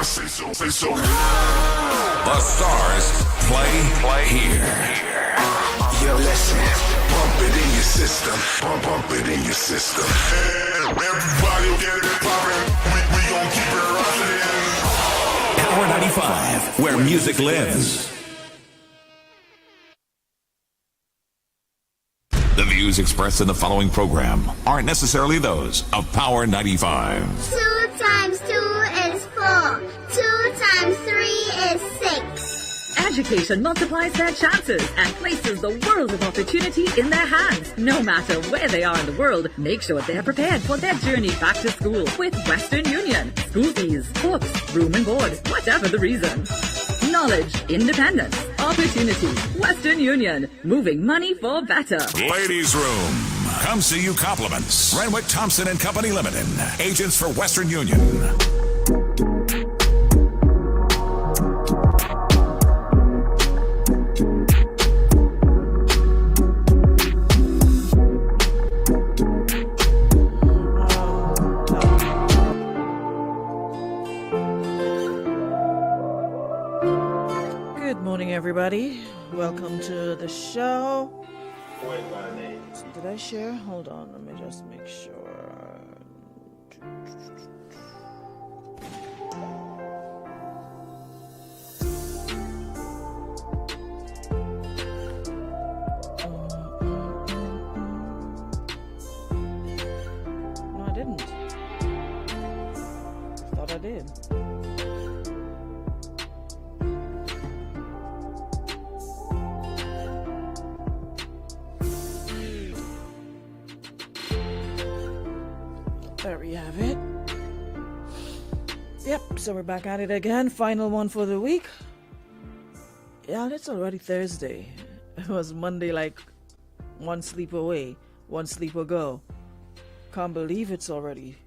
Say so. The stars play here. Yo, listen, bump it in your system, bump it in your system. Everybody will get it poppin'. We gon' keep it rockin'. Power 95, where music lives. The views expressed in the following program aren't necessarily those of Power 95. 2 times 2 is 4. 2 times 3 is 6. Education multiplies their chances and places the world of opportunity in their hands. No matter where they are in the world, make sure they're prepared for their journey back to school with Western Union. School fees, books, room and board, whatever the reason. Knowledge, independence, opportunity. Western Union, moving money for better. Ladies Room. Come see you compliments. Renwick Thompson and Company Limited. Agents for Western Union. Good morning, everybody. Welcome to the show. Did I share? Hold on, let me just make sure. No, I didn't. Thought I did. There we have it. Yep, so we're back at it again. Final one for the week. Yeah, it's already Thursday. It was Monday, like one sleep away, one sleep ago. Can't believe it's already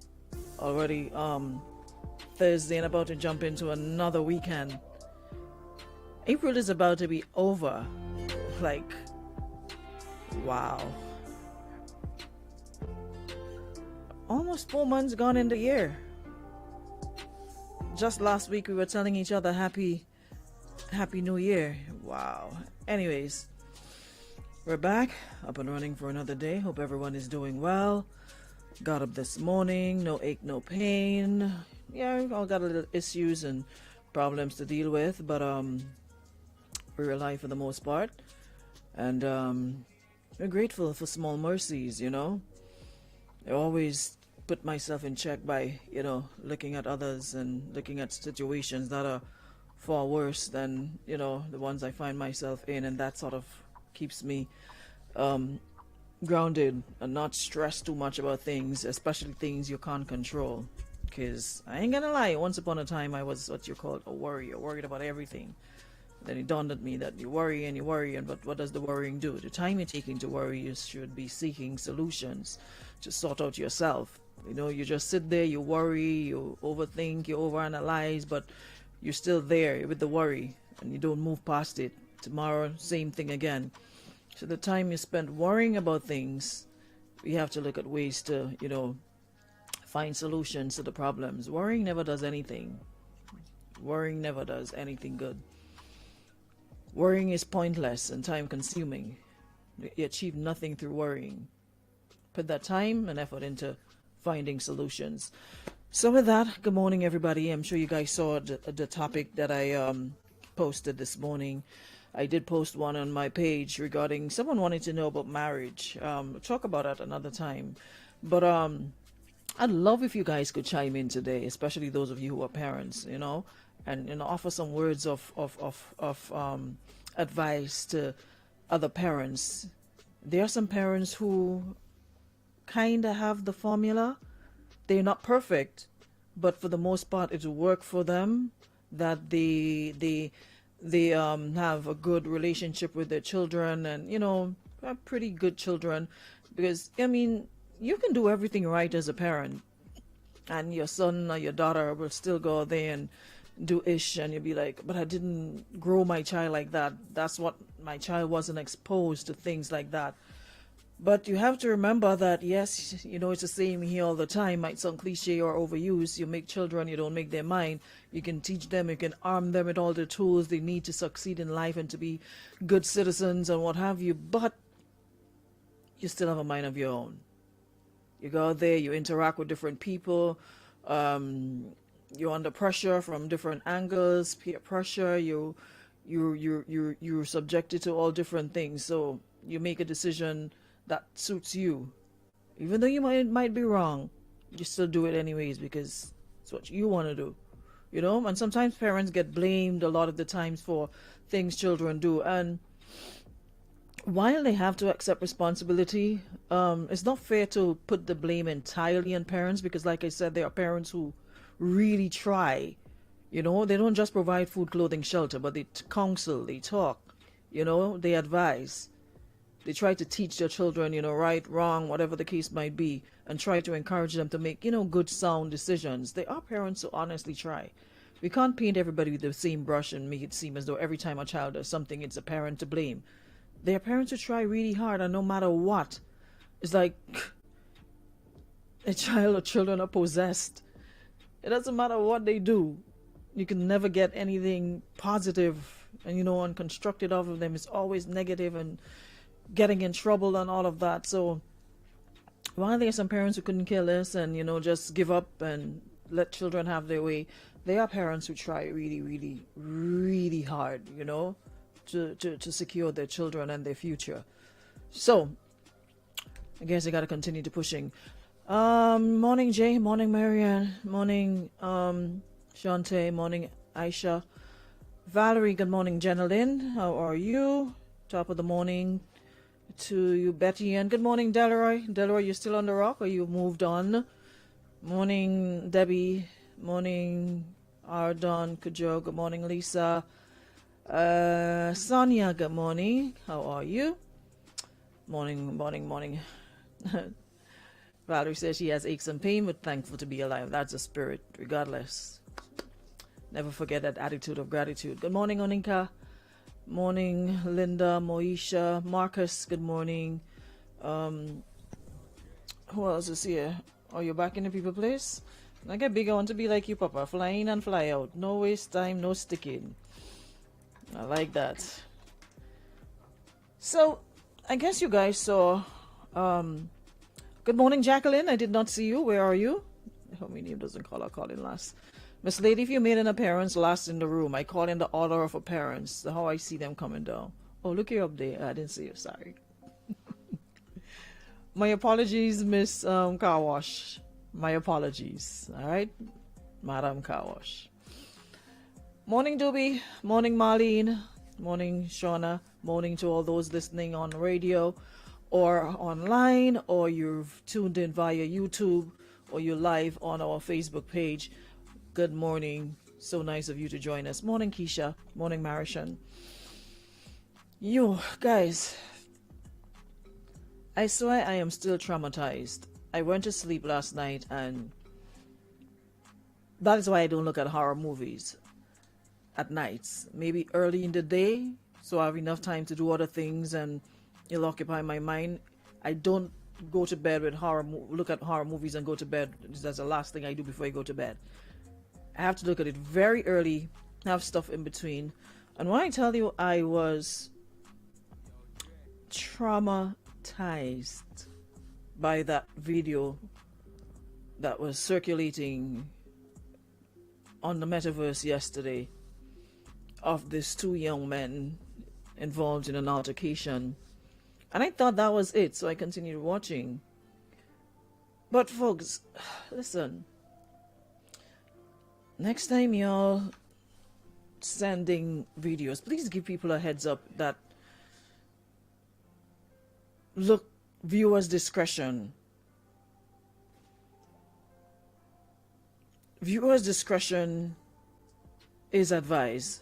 Thursday and about to jump into another weekend. April is about to be over. Like, wow. Almost 4 months gone in the year. Just last week we were telling each other happy New Year. Wow. Anyways, we're back, up and running for another day. Hope everyone is doing well. Got up this morning, no ache, no pain. Yeah, we all got a little issues and problems to deal with, but we're alive for the most part. And we're grateful for small mercies, you know. I always put myself in check by, looking at others and looking at situations that are far worse than, the ones I find myself in, and that sort of keeps me grounded and not stressed too much about things, especially things you can't control. Because I ain't gonna lie, once upon a time I was what you call a worrier, worried about everything. Then it dawned on me that you worry, but what does the worrying do? The time you're taking to worry, you should be seeking solutions to sort out yourself. You just sit there, you worry, you overthink, you overanalyze, but you're still there with the worry and you don't move past it. Tomorrow, same thing again. So the time you spend worrying about things, we have to look at ways to, find solutions to the problems. Worrying never does anything. Worrying never does anything good. Worrying is pointless and time consuming. You achieve nothing through worrying. Put that time and effort into finding solutions. So with that, good morning everybody. I'm sure you guys saw the topic that I posted this morning. I did post one on my page regarding someone wanting to know about marriage. We'll talk about that another time. But I'd love if you guys could chime in today, especially those of you who are parents, and offer some words of advice to other parents. There are some parents who kind of have the formula. They're not perfect, but for the most part it will work for them, that they have a good relationship with their children and have pretty good children, because you can do everything right as a parent and your son or your daughter will still go there and do ish, and you'll be like, but I didn't grow my child like that. That's what my child wasn't exposed to, things like that. But you have to remember that, yes, it's the same here all the time. Might sound cliche or overused. You make children, you don't make their mind. You can teach them, you can arm them with all the tools they need to succeed in life and to be good citizens and what have you. But you still have a mind of your own. You go out there, you interact with different people. You're under pressure from different angles, peer pressure. You're subjected to all different things. So you make a decision that suits you, even though you might be wrong. You still do it anyways because it's what you want to do, And sometimes parents get blamed a lot of the times for things children do, and while they have to accept responsibility, it's not fair to put the blame entirely on parents because, like I said, there are parents who really try. They don't just provide food, clothing, shelter, but they counsel, they talk, they advise. They try to teach their children, right, wrong, whatever the case might be, and try to encourage them to make, good, sound decisions. There are parents who honestly try. We can't paint everybody with the same brush and make it seem as though every time a child does something, it's a parent to blame. There are parents who try really hard, and no matter what, it's like a child or children are possessed. It doesn't matter what they do. You can never get anything positive and constructive off of them. It's always negative and getting in trouble and all of that. So while there are some parents who couldn't care less and just give up and let children have their way, there are parents who try really, really, really hard, to secure their children and their future. So I guess I gotta continue to pushing. Morning Jay, morning Marianne, morning Shante, morning Aisha, Valerie, good morning Jenna Lynn, how are you? Top of the morning to you, Betty, and good morning Delroy. Delroy, you still on the rock or you moved on? Morning Debbie, morning Ardon Kujo, good morning Lisa, Sonia, good morning, how are you? Morning. Valerie says she has aches and pain but thankful to be alive. That's a spirit regardless. Never forget that attitude of gratitude. Good morning Oninka, morning Linda, Moisha, Marcus, good morning. Who else is here? Oh, you're back in the people place? I get big, I want to be like you, Papa. Fly in and fly out. No waste time, no sticking. I like that. So, I guess you guys saw... good morning, Jacqueline. I did not see you. Where are you? I hope my name doesn't call in last. Miss Lady, if you made an appearance last in the room, I call in the order of appearance. How I see them coming down. Oh, look, you're up there. I didn't see you. Sorry. My apologies, Miss Carwash. My apologies. All right, Madam Carwash. Morning, Doobie. Morning, Marlene. Morning, Shauna. Morning to all those listening on radio or online, or you've tuned in via YouTube, or you're live on our Facebook page. Good morning. So nice of you to join us. Morning, Keisha. Morning, Marishan. You guys, I swear I am still traumatized. I went to sleep last night, and that is why I don't look at horror movies at nights. Maybe early in the day, so I have enough time to do other things and it'll occupy my mind. I don't go to bed with look at horror movies and go to bed. That's the last thing I do before I go to bed. I have to look at it very early, have stuff in between. And when I tell you I was traumatized by that video that was circulating on the metaverse yesterday of these two young men involved in an altercation. And I thought that was it, so I continued watching. But folks, listen. Next time y'all sending videos, please give people a heads up that, look, viewers' discretion. Viewers' discretion is advised.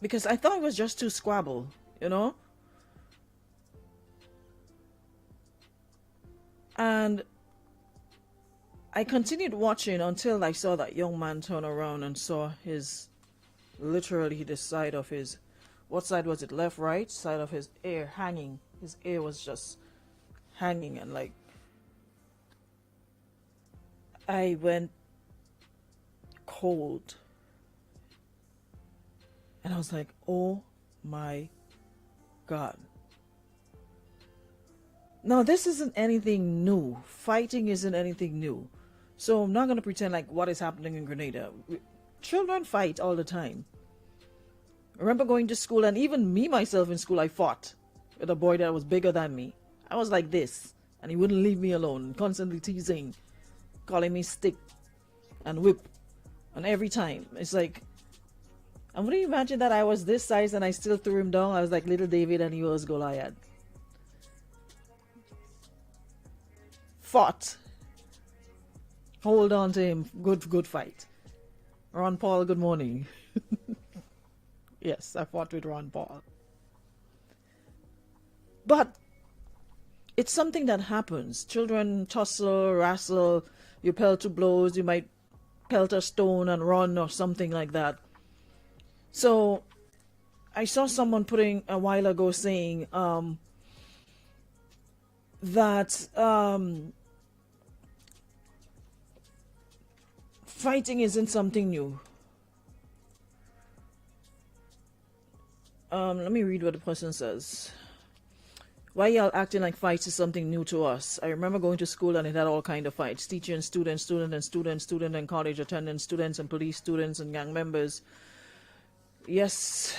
Because I thought it was just two squabble, And I continued watching until I saw that young man turn around and saw literally the side of his what side was it? Left, right? Side of his ear hanging. His ear was just hanging, and like I went cold. And I was like, oh my God. Now, this isn't anything new. Fighting isn't anything new. So I'm not going to pretend like what is happening in Grenada. Children fight all the time. I remember going to school, and even me myself in school, I fought with a boy that was bigger than me. I was like this, and he wouldn't leave me alone, constantly teasing, calling me stick and whip. And every time, it's like, and would you imagine that I was this size and I still threw him down? I was like little David and he was Goliath. Fought. Hold on to him. Good fight. Ron Paul, good morning. Yes, I fought with Ron Paul. But it's something that happens. Children tussle, wrestle, you pelt to blows, you might pelt a stone and run or something like that. So I saw someone putting a while ago saying that fighting isn't something new. Let me read what the person says. Why y'all acting like fights is something new to us? I remember going to school and it had all kind of fights. Teacher and student, student and student, student and college attendants, students and police, students and gang members. Yes,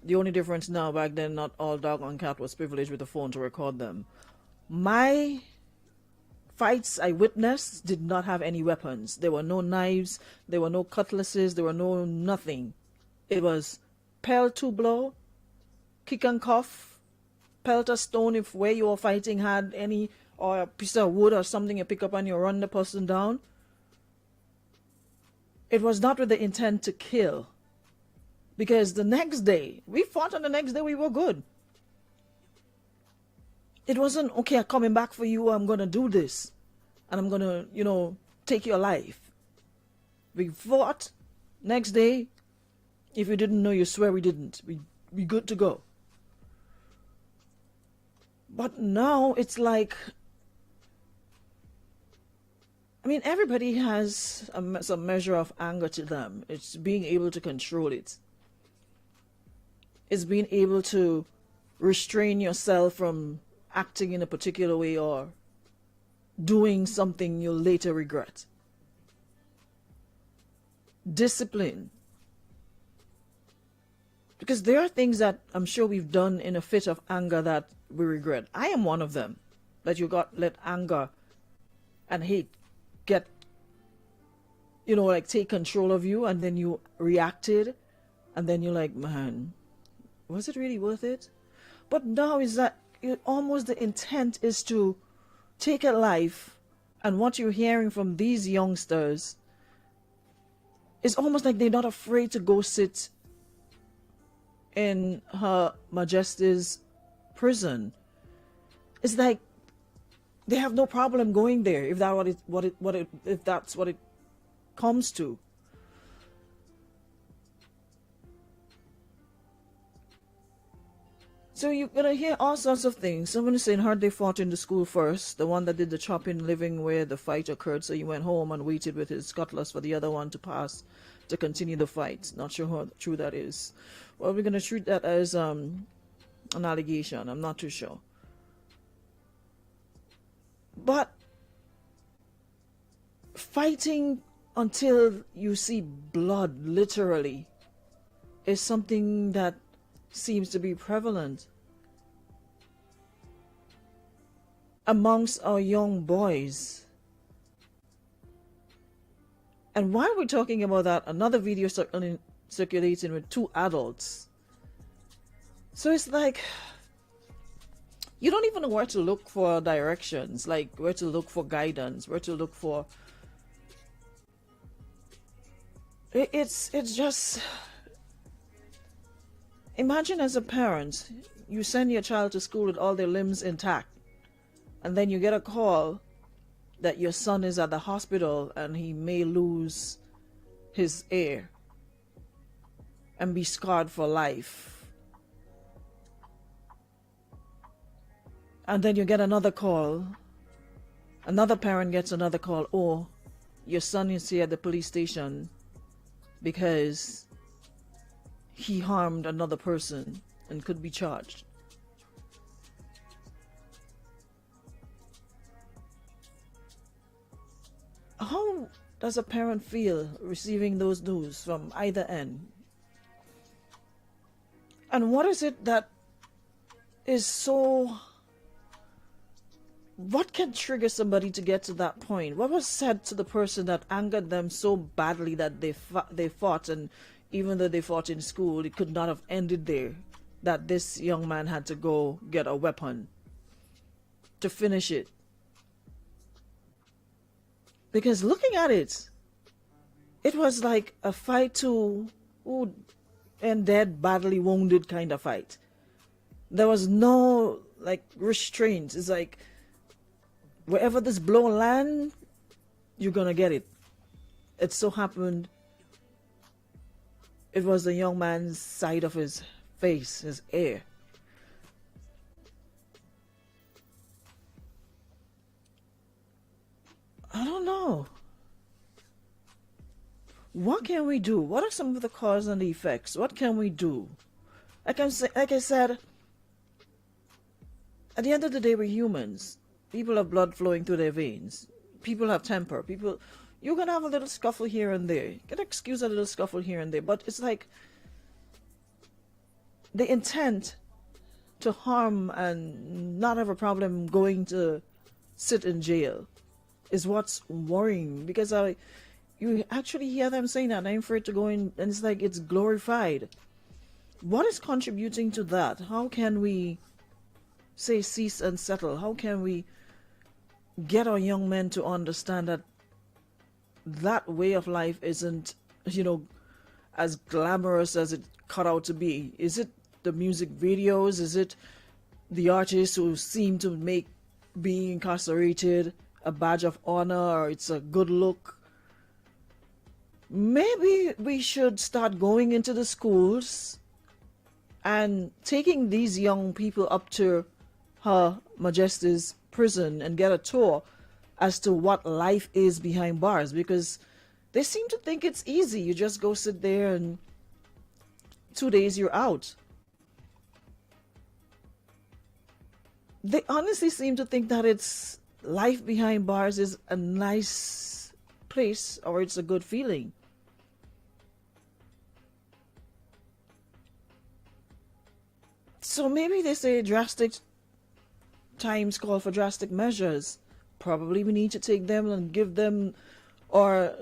the only difference now, back then, not all dog and cat was privileged with a phone to record them. My fights I witnessed did not have any weapons. There were no knives, there were no cutlasses, there were no nothing. It was pelt to blow, kick and cuff, pelt a stone if where you were fighting had any, or a piece of wood or something you pick up and you run the person down. It was not with the intent to kill. Because the next day, we fought, and the next day we were good. It wasn't, okay, I'm coming back for you, I'm going to do this. And I'm going to, take your life. We fought. Next day, if you didn't know, you swear we didn't. We good to go. But now it's like, I mean, everybody has some measure of anger to them. It's being able to control it. It's being able to restrain yourself from acting in a particular way or doing something you'll later regret. Discipline. Because there are things that I'm sure we've done in a fit of anger that we regret. I am one of them. That you let anger and hate get, take control of you, and then you reacted, and then you're like, man, was it really worth it? But now is that almost the intent is to take a life, and what you're hearing from these youngsters is almost like they're not afraid to go sit in Her Majesty's prison. It's like they have no problem going there if that's what it comes to. So you're going to hear all sorts of things. Someone is saying, heard they fought in the school first. The one that did the chopping living where the fight occurred. So he went home and waited with his cutlass for the other one to pass to continue the fight. Not sure how true that is. Well, we're going to treat that as an allegation. I'm not too sure. But fighting until you see blood, literally, is something that seems to be prevalent amongst our young boys. And while we're talking about that, another video circulating with 2 adults. So it's like, you don't even know where to look for directions, like where to look for guidance, where to look for... It's just... Imagine as a parent, you send your child to school with all their limbs intact, and then you get a call that your son is at the hospital and he may lose his ear. and be scarred for life. And then you get another call. Another parent gets another call. Oh, your son is here at the police station because he harmed another person and could be charged. How does a parent feel receiving those news from either end? And what is it that is so... What can trigger somebody to get to that point? What was said to the person that angered them so badly that they fought, and even though they fought in school, it could not have ended there, that this young man had to go get a weapon to finish it? Because looking at it, it was like a fight to and dead, badly wounded kind of fight. There was no like restraint. It's like wherever this blow land, you're gonna get it. It so happened it was the young man's side of his face, his ear. I don't know. What can we do? What are some of the causes and the effects? What can we do? Like I said, at the end of the day, we're humans. People have blood flowing through their veins. People have temper. You're gonna have a little scuffle here and there. You can excuse a little scuffle here and there, but it's like the intent to harm and not have a problem going to sit in jail is what's worrying, because you actually hear them saying that I'm afraid to go in, and it's like it's glorified. What is contributing to that? How can we say cease and settle? How can we get our young men to understand that that way of life isn't, as glamorous as it cut out to be? Is it the music videos? Is it the artists who seem to make being incarcerated a badge of honor, or it's a good look? Maybe we should start going into the schools and taking these young people up to Her Majesty's prison and get a tour as to what life is behind bars, because they seem to think it's easy. You just go sit there and 2 days you're out. They honestly seem to think that it's life behind bars is a nice place, or it's a good feeling. So maybe they say drastic times call for drastic measures. Probably we need to take them and give them, or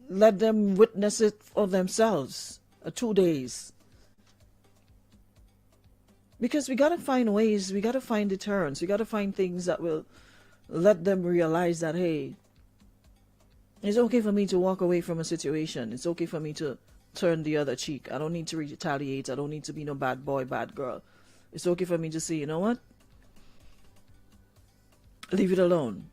let them witness it for themselves, 2 days. Because we gotta find ways, we gotta find deterrents, we gotta find things that will let them realize that, hey, it's okay for me to walk away from a situation. It's okay for me to turn the other cheek. I don't need to retaliate. I don't need to be no bad boy, bad girl. It's okay for me to say, you know what? Leave it alone.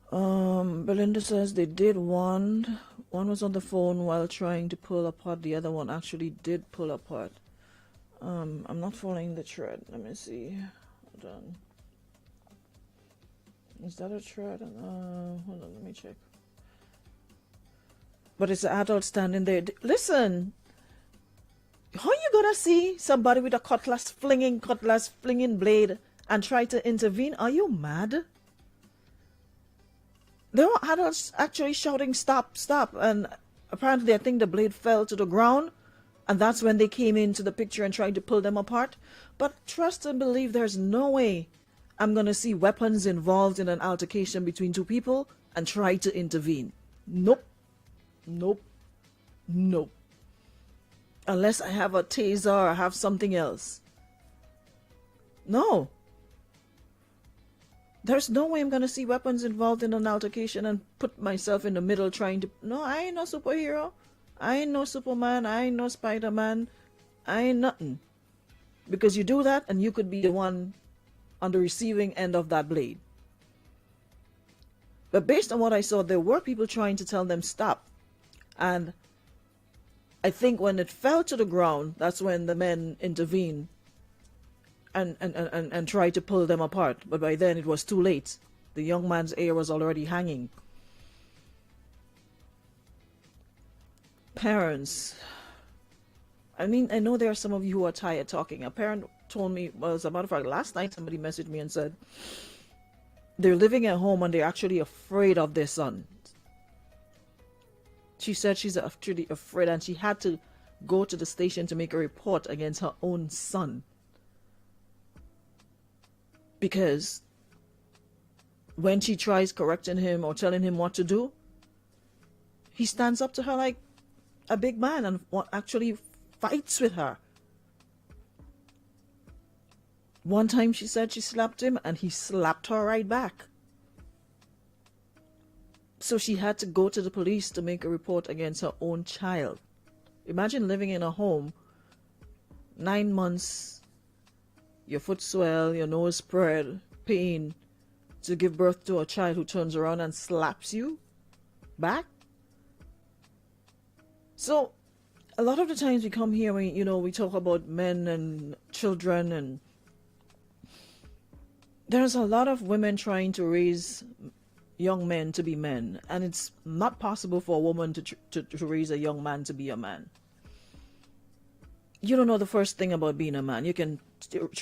Belinda says they did one. One was on the phone while trying to pull apart. The other one actually did pull apart. I'm not following the thread. Let me see. Hold on. Is that a thread? Hold on, let me check. But it's an adult standing there. Listen, how you gonna see somebody with a cutlass flinging blade and try to intervene? Are you mad? There were adults actually shouting, "Stop, stop!" And apparently, I think the blade fell to the ground, and that's when they came into the picture and tried to pull them apart. But trust and believe, there's no way I'm gonna see weapons involved in an altercation between two people and try to intervene. Nope. Nope. Nope. Unless I have a taser or I have something else. No. There's no way I'm gonna see weapons involved in an altercation and put myself in the middle trying to... No, I ain't no superhero. I ain't no Superman. I ain't no Spider-Man. I ain't nothing. Because you do that and you could be the one on the receiving end of that blade. But based on what I saw, there were people trying to tell them stop. And I think when it fell to the ground, that's when the men intervened and tried to pull them apart. But by then it was too late. The young man's ear was already hanging. Parents. I mean, I know there are some of you who are tired talking. A parent told me, well, as a matter of fact, last night somebody messaged me and said they're living at home and they're actually afraid of their son. She said she's actually afraid, and she had to go to the station to make a report against her own son. Because when she tries correcting him or telling him what to do, he stands up to her like a big man and actually fights with her. One time she said she slapped him and he slapped her right back. So she had to go to the police to make a report against her own child. Imagine living in a home, 9 months, your foot swell, your nose spread, pain, to give birth to a child who turns around and slaps you back. So a lot of the times we come here, we talk about men and children, and there's a lot of women trying to raise young men to be men, and it's not possible for a woman to raise a young man to be a man. You don't know the first thing about being a man. You can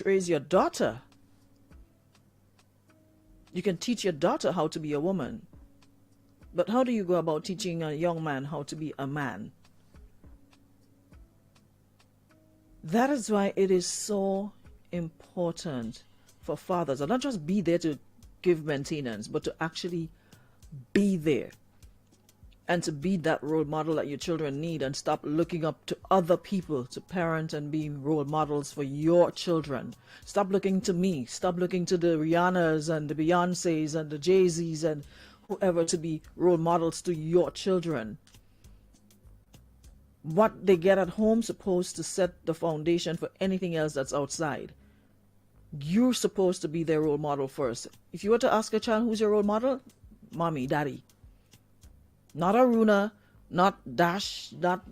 raise your daughter. You can teach your daughter how to be a woman. But how do you go about teaching a young man how to be a man? That is why it is so important for fathers to not just be there to give maintenance, but to actually be there and to be that role model that your children need, and stop looking up to other people to parent and be role models for your children. Stop looking to me. Stop looking to the Rihannas and the Beyoncés and the Jay-Z's and whoever to be role models to your children. What they get at home is supposed to set the foundation for anything else that's outside. You're supposed to be their role model first. If you were to ask a child who's your role model, mommy, daddy. Not Aruna, not Dash, not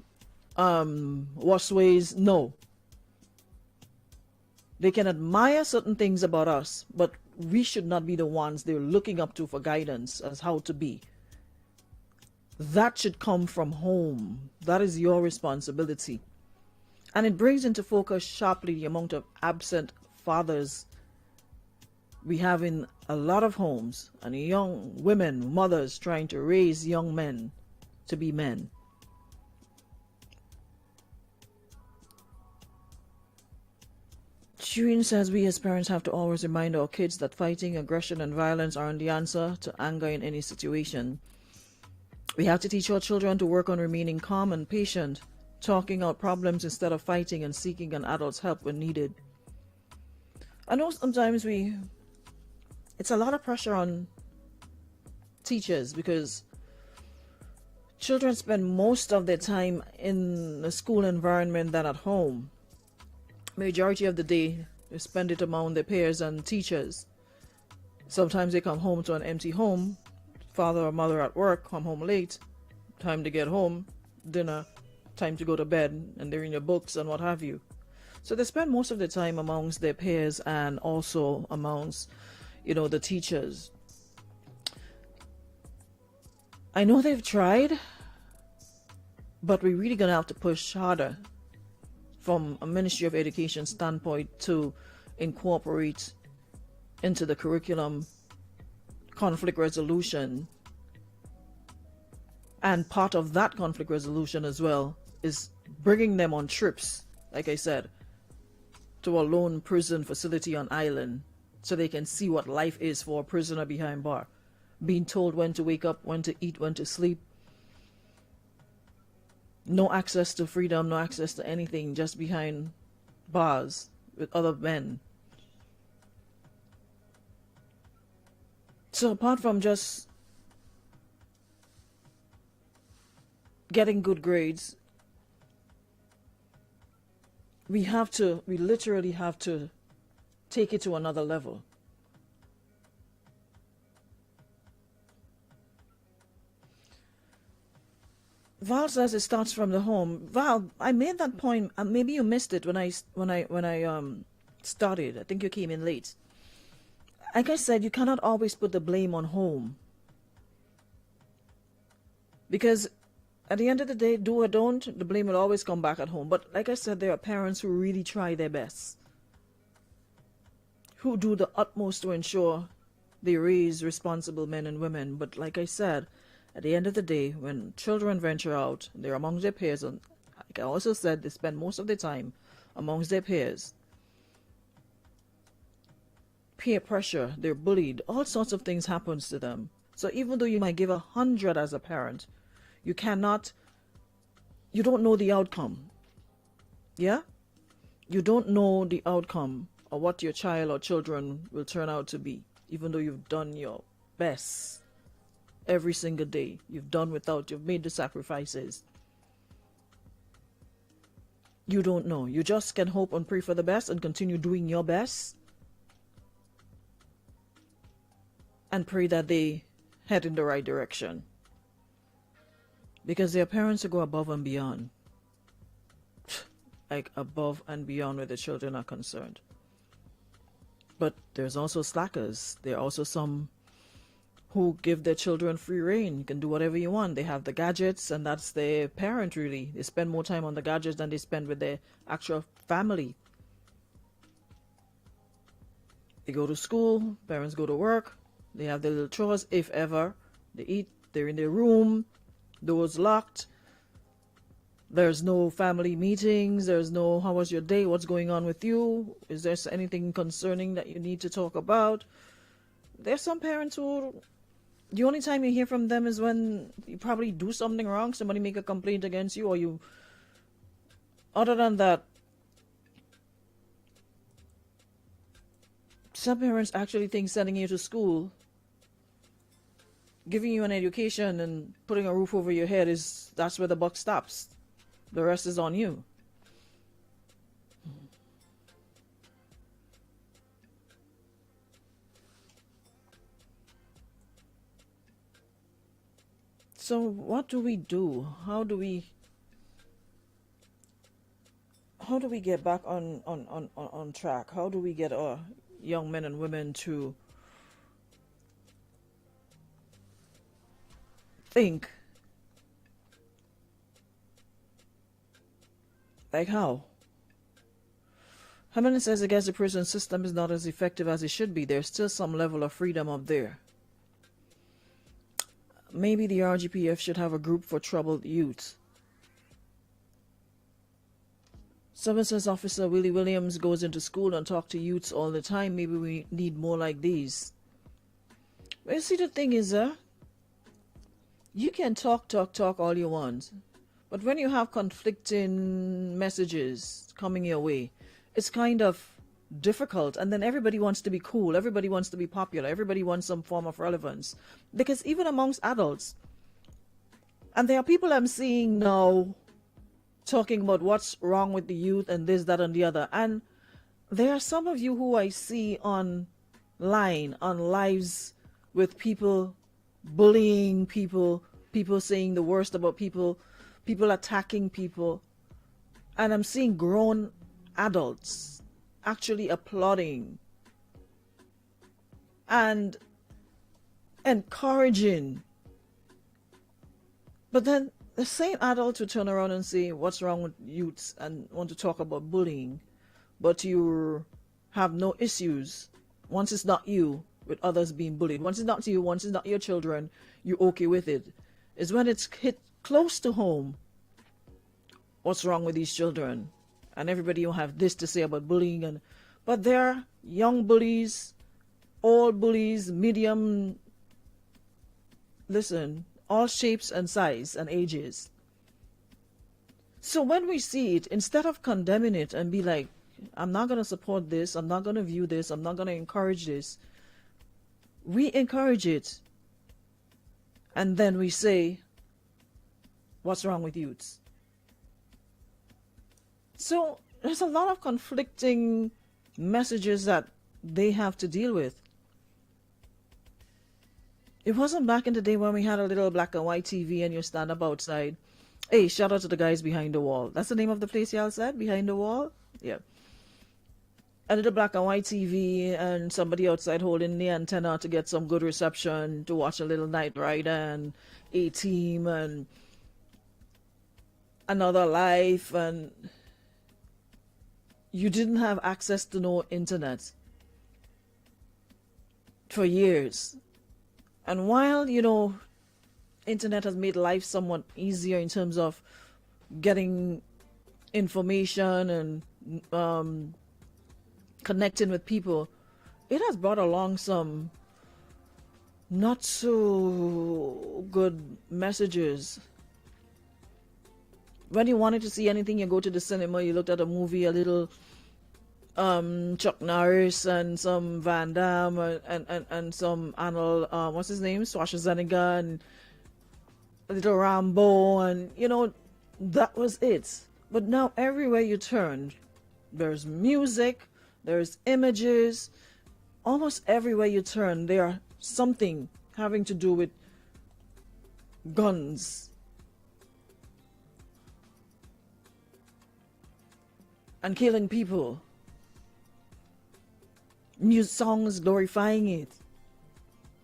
Wasways, no. They can admire certain things about us, but we should not be the ones they're looking up to for guidance as how to be. That should come from home. That is your responsibility. And it brings into focus sharply the amount of absent fathers we have in a lot of homes, and young women, mothers trying to raise young men to be men. Shireen says we as parents have to always remind our kids that fighting, aggression, and violence aren't the answer to anger in any situation. We have to teach our children to work on remaining calm and patient, talking out problems instead of fighting, and seeking an adult's help when needed. I know sometimes it's a lot of pressure on teachers because children spend most of their time in the school environment than at home. Majority of the day they spend it among their peers and teachers. Sometimes they come home to an empty home, father or mother at work, come home late, time to get home, dinner, time to go to bed, and they're in your books and what have you. So they spend most of their time amongst their peers and also amongst the teachers. I know they've tried, but we're really going to have to push harder from a Ministry of Education standpoint to incorporate into the curriculum conflict resolution. And part of that conflict resolution as well is bringing them on trips, like I said, to a lone prison facility on island, so they can see what life is for a prisoner behind bar. Being told when to wake up, when to eat, when to sleep. No access to freedom, no access to anything, just behind bars with other men. So apart from just getting good grades, we literally have to take it to another level. Val says it starts from the home. Val, I made that point. Maybe you missed it when I started. I think you came in late. Like I said, you cannot always put the blame on home, because at the end of the day, do or don't, the blame will always come back at home. But like I said, there are parents who really try their best, who do the utmost to ensure they raise responsible men and women. But like I said, at the end of the day, when children venture out, they're among their peers, and like I also said, they spend most of their time amongst their peers. Peer pressure, they're bullied, all sorts of things happens to them. So even though you might give 100 as a parent, you don't know the outcome. Yeah? You don't know the outcome or what your child or children will turn out to be, even though you've done your best every single day. You've made the sacrifices. You don't know. You just can hope and pray for the best and continue doing your best and pray that they head in the right direction. Because there are parents who go above and beyond. Like above and beyond where the children are concerned. But there's also slackers. There are also some who give their children free rein. You can do whatever you want. They have the gadgets, and that's their parent, really. They spend more time on the gadgets than they spend with their actual family. They go to school, parents go to work, they have their little chores, if ever. They eat, they're in their room, doors locked. There's no family meetings. There's no, how was your day? What's going on with you? Is there anything concerning that you need to talk about? There's some parents who, the only time you hear from them is when you probably do something wrong, somebody make a complaint against you, or you, other than that, some parents actually think sending you to school, giving you an education and putting a roof over your head that's where the buck stops. The rest is on you. So what do we do? How do we get back on track? How do we get our young men and women to think? Like how? Hamilton says, against the prison system is not as effective as it should be. There's still some level of freedom up there. Maybe the RGPF should have a group for troubled youth. Someone says Officer Willie Williams goes into school and talks to youths all the time. Maybe we need more like these. Well, see, the thing is, you can talk all you want. But when you have conflicting messages coming your way, it's kind of difficult. And then everybody wants to be cool. Everybody wants to be popular. Everybody wants some form of relevance. Because even amongst adults, and there are people I'm seeing now talking about what's wrong with the youth and this, that, and the other. And there are some of you who I see online, on lives with people bullying people, people saying the worst about people, people attacking people. And I'm seeing grown adults actually applauding and encouraging. But then the same adults will turn around and say, what's wrong with youths, and want to talk about bullying, but you have no issues once it's not you with others being bullied. Once it's not you, once it's not your children, you're okay with it. It's when it's hit close to home, what's wrong with these children? And everybody will have this to say about bullying. But there are young bullies, old bullies, medium, listen, all shapes and size and ages. So when we see it, instead of condemning it and be like, I'm not going to support this, I'm not going to view this, I'm not going to encourage this, we encourage it. And then we say, what's wrong with youths? So there's a lot of conflicting messages that they have to deal with. It wasn't back in the day when we had a little black and white TV and you stand up outside Hey, shout out to the guys behind the wall. That's the name of the place y'all said? Behind the wall? Yeah. A little black and white TV and somebody outside holding the antenna to get some good reception to watch a little Knight Rider and A-Team and Another Life, and you didn't have access to no internet for years. And while, internet has made life somewhat easier in terms of getting information and connecting with people, it has brought along some not so good messages. When you wanted to see anything, you go to the cinema, you looked at a movie, a little Chuck Norris and some Van Damme and some Arnold, what's his name, Schwarzenegger, and a little Rambo, and that was it. But now everywhere you turn, there's music, there's images. Almost everywhere you turn, there's something having to do with guns and killing people. Songs glorifying it.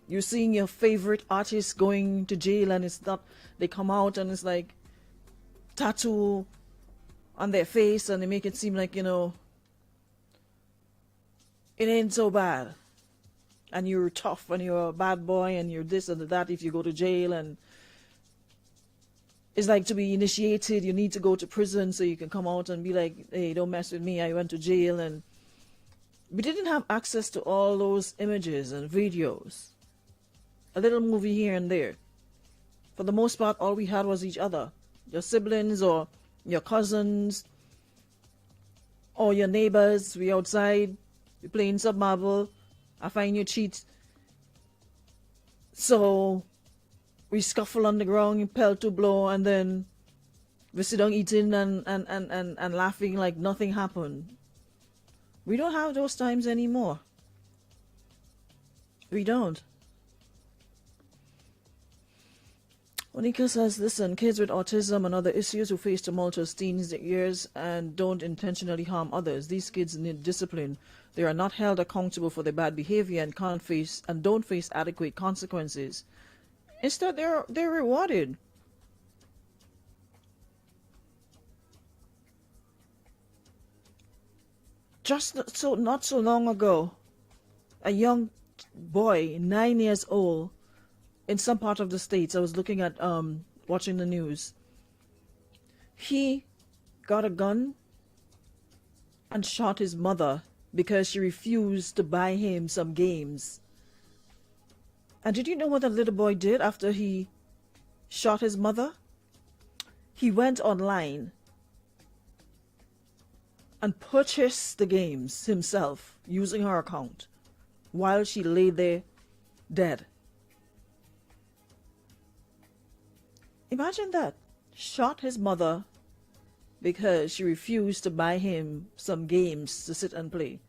You're seeing your favorite artist going to jail, and it's not, they come out and it's like tattoo on their face, and they make it seem like, it ain't so bad. And you're tough, and you're a bad boy, and you're this and that if you go to jail. And it's like, to be initiated, you need to go to prison so you can come out and be like, hey, don't mess with me, I went to jail. And we didn't have access to all those images and videos. A little movie here and there. For the most part, all we had was each other. Your siblings or your cousins or your neighbors. We outside, we playing some marble. I find you cheat. So we scuffle on the ground, pell to blow, and then we sit down eating and laughing like nothing happened. We don't have those times anymore. We don't. Monica says, listen, kids with autism and other issues who face tumultuous teens years and don't intentionally harm others. These kids need discipline. They are not held accountable for their bad behavior and don't face adequate consequences. Instead, they're rewarded. Not so long ago, a young boy, 9 years old, in some part of the States, I was looking at watching the news. He got a gun and shot his mother because she refused to buy him some games. And did you know what the little boy did after he shot his mother? He went online and purchased the games himself using her account while she lay there dead. Imagine that. Shot his mother because she refused to buy him some games to sit and play.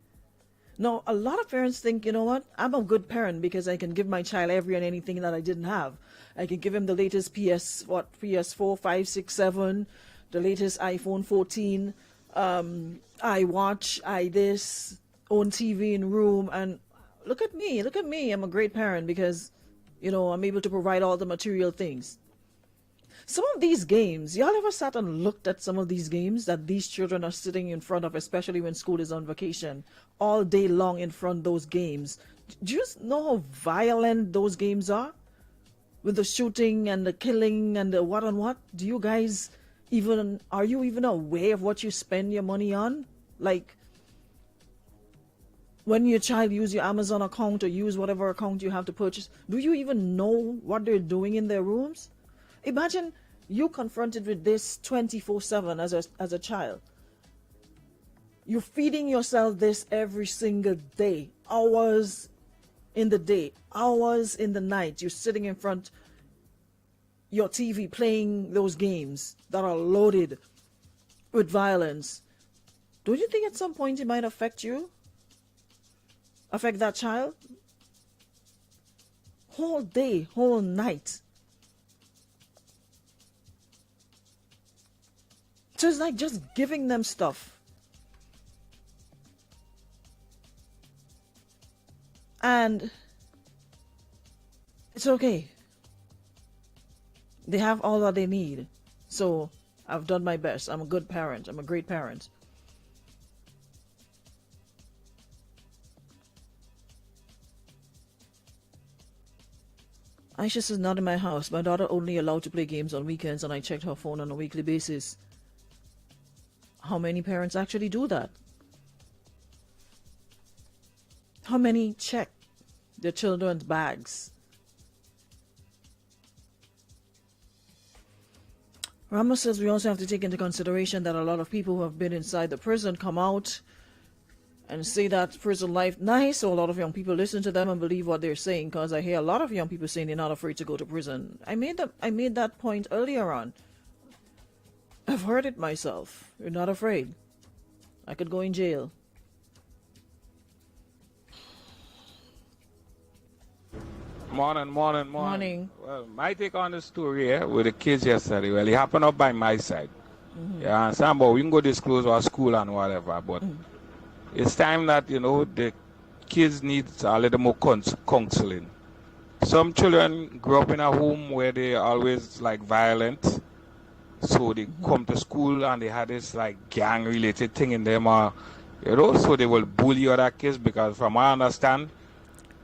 Now, a lot of parents think, you know what? I'm a good parent because I can give my child every and anything that I didn't have. I can give him the latest PS4, 5, 6, 7, the latest iPhone 14, iWatch, this, own TV in room, and look at me, I'm a great parent because, I'm able to provide all the material things. Some of these games, y'all ever sat and looked at some of these games that these children are sitting in front of, especially when school is on vacation, all day long in front of those games? Do you know how violent those games are? With the shooting and the killing and the what on what? Are you even aware of what you spend your money on? Like, when your child use your Amazon account or use whatever account you have to purchase, do you even know what they're doing in their rooms? Imagine you confronted with this 24/7 as a child. You're feeding yourself this every single day, hours in the day, hours in the night. You're sitting in front your TV playing those games that are loaded with violence. Don't you think at some point it might affect you? Affect that child? Whole day, whole night. So it's like just giving them stuff. And it's okay. They have all that they need. So I've done my best. I'm a good parent. I'm a great parent. Aisha says, not in my house. My daughter only allowed to play games on weekends, and I checked her phone on a weekly basis. How many parents actually do that? How many check their children's bags? Ramos says we also have to take into consideration that a lot of people who have been inside the prison come out and say that prison life nice, so a lot of young people listen to them and believe what they're saying, because I hear a lot of young people saying they're not afraid to go to prison. I made that point earlier on. I've heard it myself. You're not afraid. I could go in jail. Morning. Morning. Well, my take on the story here with the kids yesterday, well, it happened up by my side. You understand? But we can go disclose our school and whatever, but it's time that, the kids need a little more counseling. Some children grow up in a home where they always like violent, so they come to school and they had this like gang related thing in them, so they will bully other kids, because from what I understand,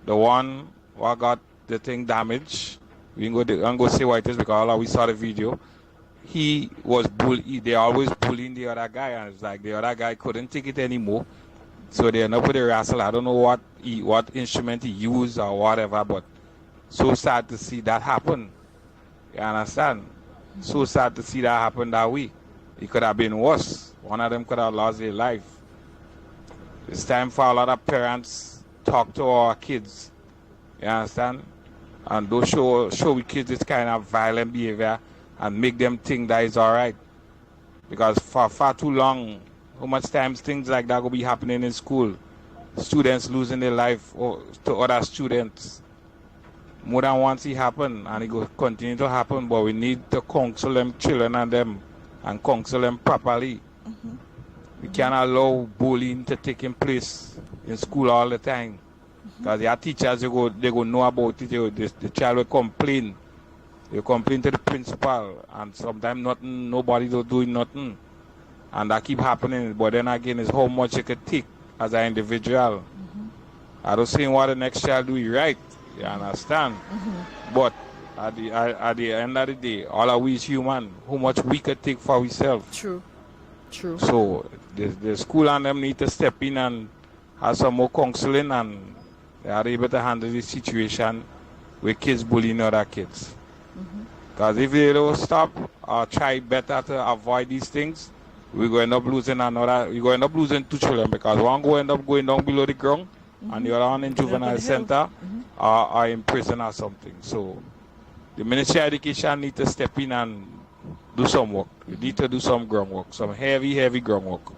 the one who got the thing damaged, we can go say what it is because all we saw the video, he was they always bullying the other guy, and it's like the other guy couldn't take it anymore. So they end up with a wrestle. I don't know what instrument he used or whatever, but so sad to see that happen. You understand? So sad to see that happen that way. It could have been worse. One of them could have lost their life. It's time for a lot of parents talk to our kids. You understand? And don't show we kids this kind of violent behavior and make them think that it's alright. Because for far too long, how much times things like that will be happening in school? Students losing their life to other students. More than once it happened, and it will continue to happen, but we need to counsel them children and counsel them properly. We can't allow bullying to take place in school all the time. Because there are teachers, they go know about it. The child will complain. They complain to the principal, and sometimes nobody will do nothing. And that keep happening. But then again, it's how much you could take as an individual. I don't say what the next child do is right. You understand? But at the end of the day, all of we is human. How much we could take for ourselves. True. So the school and them need to step in and have some more counseling, and they are able to handle the situation with kids bullying other kids. Because if they don't stop or try better to avoid these things, we're going to end up losing two children, because one will end up going down below the ground and the other one in juvenile center or in prison or something. So the Ministry of Education need to step in and do some work. We need to do some groundwork, some heavy groundwork.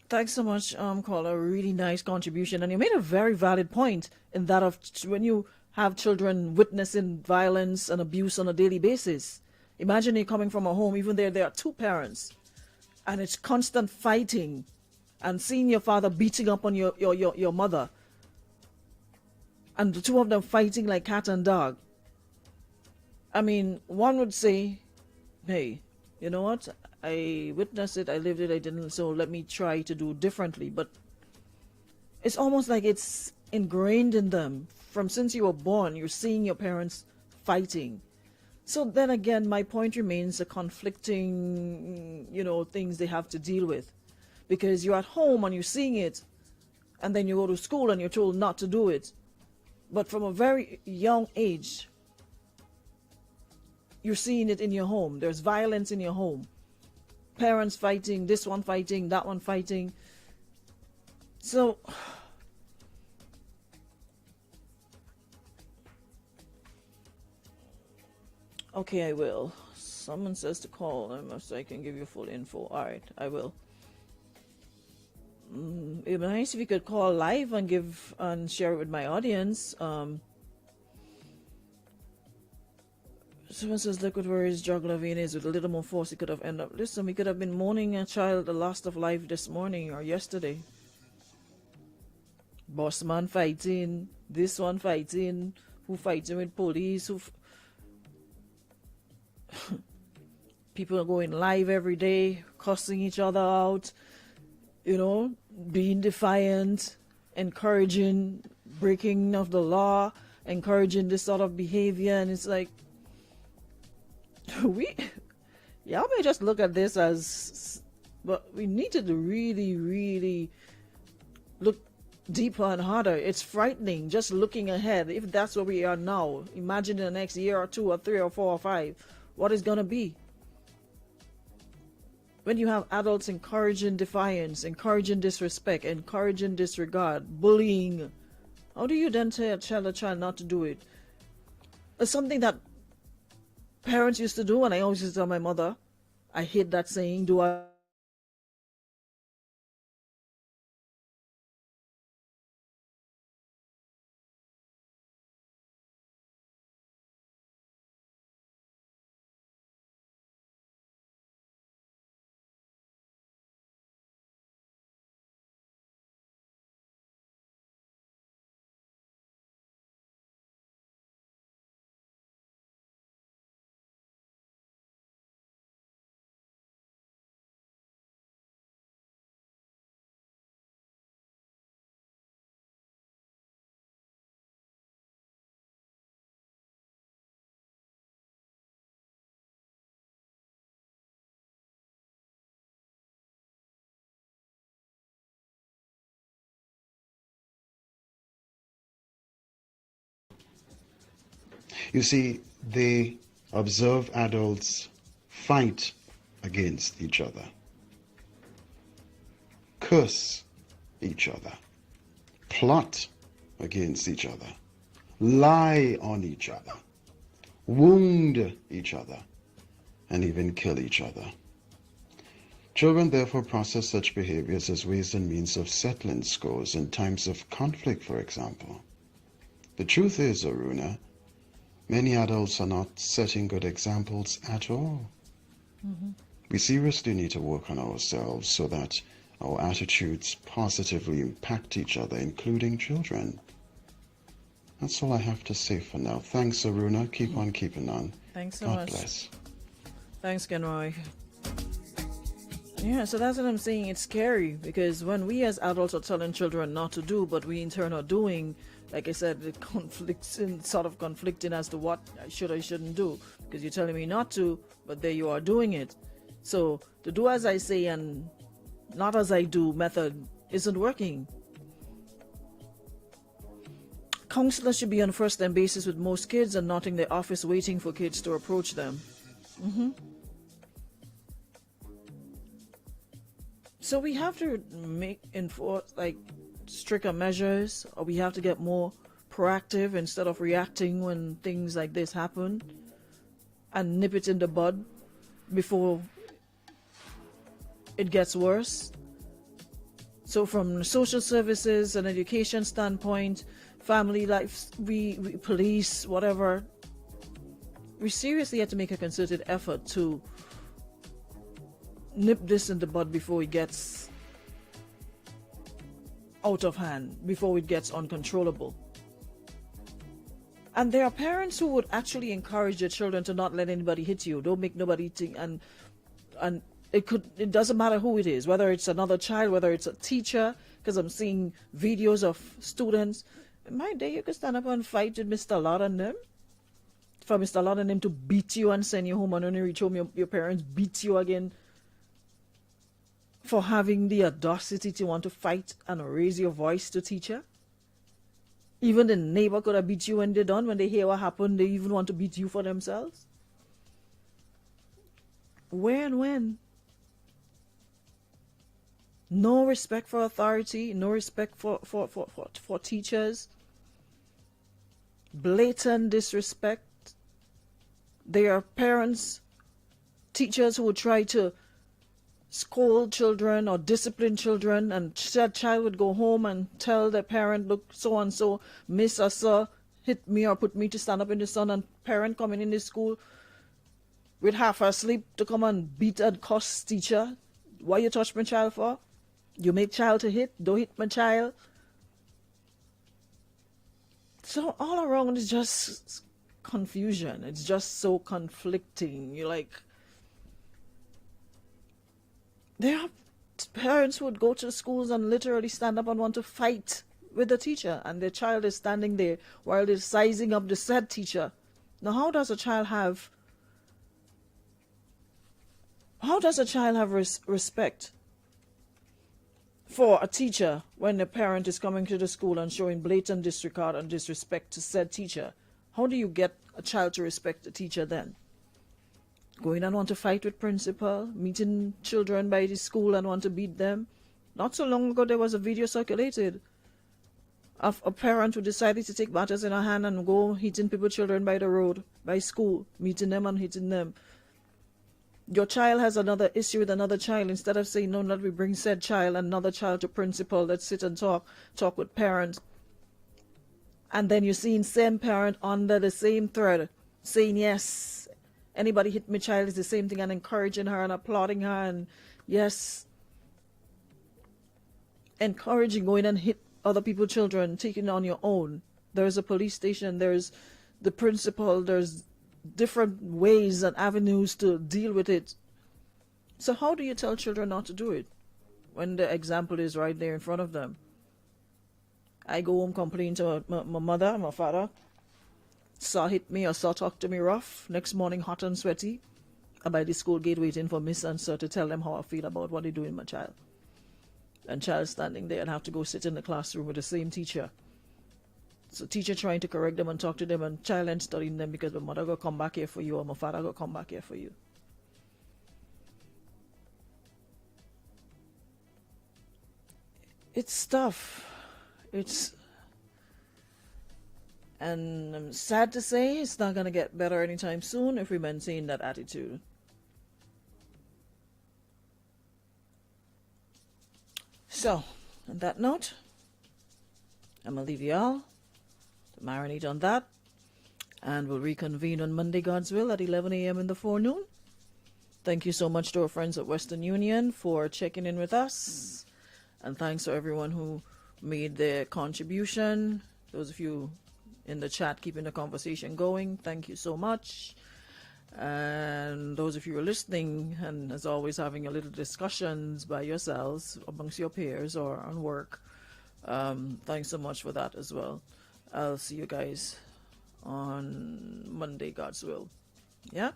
Thanks so much, caller. Really nice contribution. And you made a very valid point in that of when you have children witnessing violence and abuse on a daily basis. Imagine you coming from a home, even there are two parents, and it's constant fighting, and seeing your father beating up on your mother, and the two of them fighting like cat and dog. I mean, one would say, hey, you know what? I witnessed it, I lived it, I didn't, so let me try to do differently. But it's almost like it's ingrained in them. From since you were born, you're seeing your parents fighting. So then again, my point remains the conflicting, things they have to deal with. Because you're at home and you're seeing it, and then you go to school and you're told not to do it. But from a very young age, you're seeing it in your home. There's violence in your home. Parents fighting, this one fighting, that one fighting. So, okay, I will. Someone says to call them so I can give you full info. All right, I will. It'd be nice if you could call live and share it with my audience. Someone says, look at where his jugular vein is. With a little more force, he could have ended up. Listen, we could have been mourning a child the loss of life this morning or yesterday. Boss man fighting, this one fighting, who fighting with police, people are going live every day, cussing each other out, being defiant, encouraging breaking of the law, encouraging this sort of behavior, and it's like, y'all may just look at this as, but we need to really, really look deeper and harder. It's frightening just looking ahead. If that's where we are now, imagine in the next year or 2 or 3 or 4 or 5, what is going to be. When you have adults encouraging defiance, encouraging disrespect, encouraging disregard, bullying, how do you then tell a child not to do it? It's something that parents used to do, and I always used to tell my mother, I hate that saying, do I? You see, they observe adults fight against each other, curse each other, plot against each other, lie on each other, wound each other, and even kill each other. Children therefore process such behaviors as ways and means of settling scores in times of conflict, for example. The truth is, Aruna, many adults are not setting good examples at all. Mm-hmm. We seriously need to work on ourselves so that our attitudes positively impact each other, including children. That's all I have to say for now. Thanks, Aruna. Keep on keeping on. Thanks so God much. Bless. Thanks, Kenroy. Yeah, so that's what I'm saying. It's scary because when we as adults are telling children not to do, but we in turn are doing, like I said, it conflicts in sort of conflicting as to what I should or shouldn't do. Because you're telling me not to, but there you are doing it. So the do as I say and not as I do method isn't working. Counselors should be on first-name basis with most kids and not in the office waiting for kids to approach them. Mm-hmm. So we have to enforce stricter measures, or we have to get more proactive instead of reacting when things like this happen, and nip it in the bud before it gets worse. So from social services and education standpoint, family life, we police, whatever, we seriously have to make a concerted effort to nip this in the bud before it gets out of hand, before it gets uncontrollable. And there are parents who would actually encourage their children to not let anybody hit you. Don't make nobody think, and it doesn't matter who it is, whether it's another child, whether it's a teacher, because I'm seeing videos of students. In my day, you could stand up and fight with Mr. Lord and them. For Mr. Lord and them to beat you and send you home, and when you reach home, your parents beat you again for having the audacity to want to fight and raise your voice to teacher. Even the neighbor could have beat you when they're done. When they hear what happened, they even want to beat you for themselves. Where and when? No respect for authority, no respect for teachers. Blatant disrespect. There are parents, teachers who would try to scold children or discipline children, and that child would go home and tell their parent, look, so and so, miss or sir hit me or put me to stand up in the sun, and parent coming in the school with half asleep to come and beat and cuss teacher. Why you touch my child for? You make child to hit, don't hit my child. So all around is just confusion. It's just so conflicting. You're like, there are parents who would go to schools and literally stand up and want to fight with the teacher, and their child is standing there while they're sizing up the said teacher. Now, how does a child have respect for a teacher when the parent is coming to the school and showing blatant disregard and disrespect to said teacher? How do you get a child to respect the teacher then? Going and want to fight with principal, meeting children by the school and want to beat them? Not so long ago, there was a video circulated of a parent who decided to take matters in her hand and go hitting people's children by the road, by school, meeting them and hitting them. Your child has another issue with another child. Instead of saying, no, let me bring said child and another child to principal, let's sit and talk with parents. And then you're seeing same parent under the same thread saying, yes, anybody hit my child is the same thing, and encouraging her and applauding her, and yes, encouraging going and hit other people's children, taking on your own. There's a police station, there's the principal, there's different ways and avenues to deal with it. So how do you tell children not to do it when the example is right there in front of them? I go home, complain to my mother, my father, saw hit me or saw talk to me rough, next morning hot and sweaty, I'm by the school gate waiting for Miss and Sir to tell them how I feel about what they do with my child. And child standing there and have to go sit in the classroom with the same teacher. So teacher trying to correct them and talk to them, and child ain't studying them because my mother gonna come back here for you or my father gonna come back here for you. It's tough. And I'm sad to say it's not gonna get better anytime soon if we maintain that attitude. So, on that note, I'm going to leave you all to marinate on that. And we'll reconvene on Monday, God's will, at 11 a.m. in the forenoon. Thank you so much to our friends at Western Union for checking in with us. And thanks to everyone who made their contribution. Those of you in the chat keeping the conversation going, thank you so much. And those of you who are listening and as always having a little discussions by yourselves amongst your peers or on work, thanks so much for that as well. I'll see you guys on Monday, God's will. Yeah?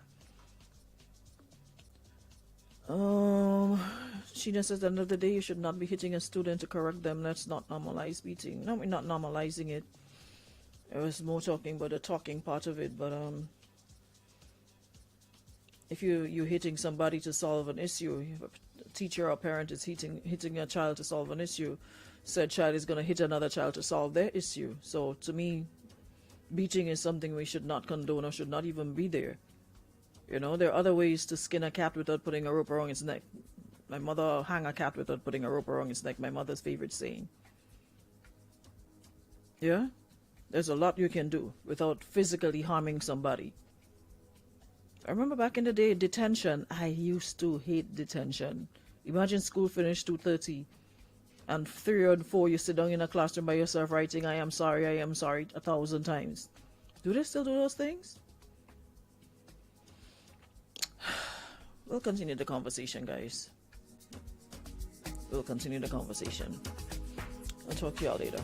Sheena says at the end of the day you should not be hitting a student to correct them. Let's not normalize beating. No, we're not normalizing it. It was more talking about the talking part of it, but if you're hitting somebody to solve an issue, if a teacher or parent is hitting a child to solve an issue, said child is going to hit another child to solve their issue. So to me, beating is something we should not condone or should not even be there. You know, there are other ways to skin a cat without putting a rope around its neck. My mother hang a cat without putting a rope around its neck, my mother's favorite saying. Yeah? There's a lot you can do without physically harming somebody. I remember back in the day, detention. I used to hate detention. Imagine school finished 2:30 and 3 or 4 you sit down in a classroom by yourself writing I am sorry 1,000 times. Do they still do those things? We'll continue the conversation, guys. We'll continue the conversation. I'll talk to y'all later.